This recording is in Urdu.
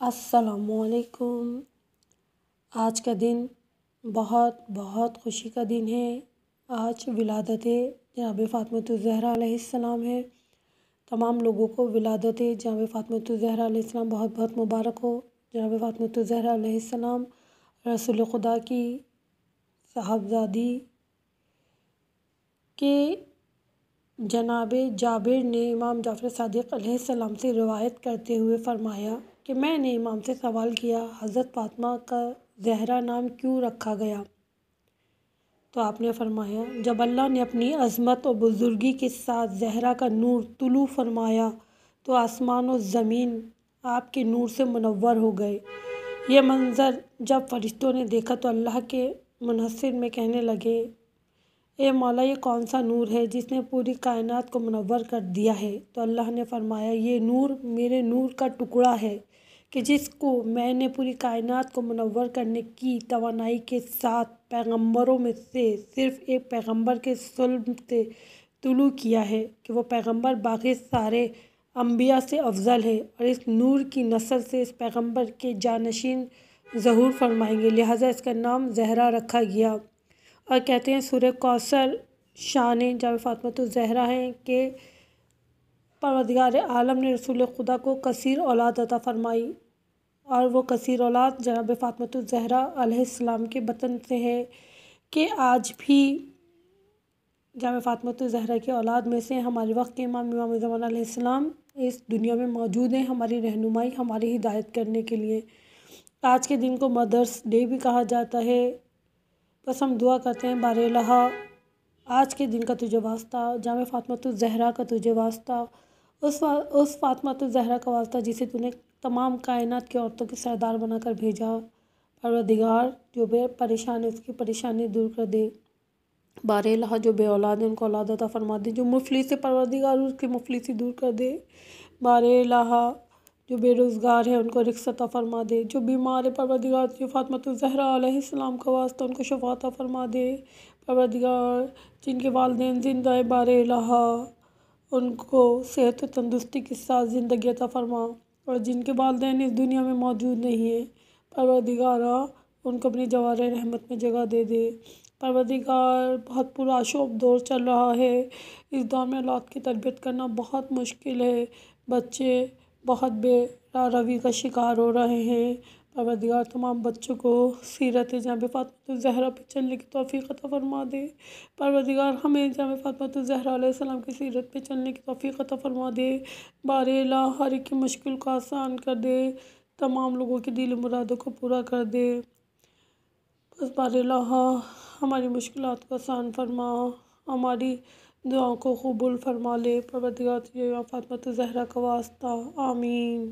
السلام علیکم۔ آج کا دن بہت بہت خوشی کا دن ہے۔ آج ولادت جناب فاطمۃ الزہرا علیہ السلام ہے۔ تمام لوگوں کو ولادت جناب فاطمۃ الزہرا علیہ السلام بہت بہت مبارک ہو۔ جناب فاطمۃ الزہرا علیہ السلام رسول خدا کی صاحبزادی کے جناب جابر نے امام جعفر صادق علیہ السلام سے روایت کرتے ہوئے فرمایا کہ میں نے امام سے سوال کیا، حضرت فاطمہ کا زہرا نام کیوں رکھا گیا؟ تو آپ نے فرمایا، جب اللہ نے اپنی عظمت و بزرگی کے ساتھ زہرا کا نور طلوع فرمایا تو آسمان و زمین آپ کے نور سے منور ہو گئے۔ یہ منظر جب فرشتوں نے دیکھا تو اللہ کے منحصر میں کہنے لگے، اے مولا، یہ کون سا نور ہے جس نے پوری کائنات کو منور کر دیا ہے؟ تو اللہ نے فرمایا، یہ نور میرے نور کا ٹکڑا ہے کہ جس کو میں نے پوری کائنات کو منور کرنے کی توانائی کے ساتھ پیغمبروں میں سے صرف ایک پیغمبر کے صلب سے طلوع کیا ہے کہ وہ پیغمبر باقی سارے انبیاء سے افضل ہے، اور اس نور کی نسل سے اس پیغمبر کے جانشین ظہور فرمائیں گے، لہٰذا اس کا نام زہرا رکھا گیا۔ اور کہتے ہیں سورہ کوثر شان جناب فاطمۃ الزہرا ہے کہ پروردگار عالم نے رسول خدا کو کثیر اولاد عطا فرمائی، اور وہ کثیر اولاد جناب فاطمۃ الزہرا علیہ السلام کے بطن سے ہے کہ آج بھی جناب فاطمۃ الزہرا کی اولاد میں سے ہمارے وقت کے امام زمان علیہ السلام اس دنیا میں موجود ہیں، ہماری رہنمائی، ہماری ہدایت کرنے کے لیے۔ آج کے دن کو مدرس ڈے بھی کہا جاتا ہے۔ بس ہم دعا کرتے ہیں، بار الہ آج کے دن کا تجھے واسطہ، جناب فاطمۃ الزہرا کا تجھے واسطہ، اس فاطمۃ الزہرا کا واسطہ جسے تو نے تمام کائنات کی عورتوں کی سردار بنا کر بھیجا۔ پروردگار جو بے پریشان ہے اس کی پریشانی دور کر دے۔ بار الہ جو بے اولاد ہے ان کو اولاد عطا فرما دے، جو مفلس ہے پروردگار اس کی مفلسی دور کر دے۔ بار الہ جو بے روزگار ہے ان کو رزق عطا فرما دے، جو بیمار ہے پروردگار جو فاطمۃ الزہرا علیہ السلام کا واسطہ ان کو شفا عطا فرما دے۔ پروردگار جن کے والدین زندہ ہے بار الہ ان کو صحت و تندرستی کے ساتھ زندگی عطا فرما، اور جن کے والدین اس دنیا میں موجود نہیں ہیں پروردگارا ان کو اپنی جوار رحمت میں جگہ دے دے۔ پروردگار بہت پرآشوب دور چل رہا ہے، اس دور میں اولاد کی تربیت کرنا بہت مشکل ہے، بچے بہت بے راہ روی کا شکار ہو رہے ہیں۔ پروردگار تمام بچوں کو سیرت جناب فاطمۃ الزہرا پہ چلنے کی توفیق عطا فرما دے۔ پروردگار ہمیں جناب فاطمۃ الزہرا علیہ السلام کی سیرت پہ چلنے کی توفیق عطا فرما دے۔ بار الہ ہر ایک کی مشکل کو آسان کر دے، تمام لوگوں کی دل مرادوں کو پورا کر دے۔ بس بار الہ ہماری مشکلات کو آسان فرما، ہماری دعاؤں کو قبول فرما لے۔ پروردگار تجھے فاطمۃ الزہرا کا واسطہ، آمین۔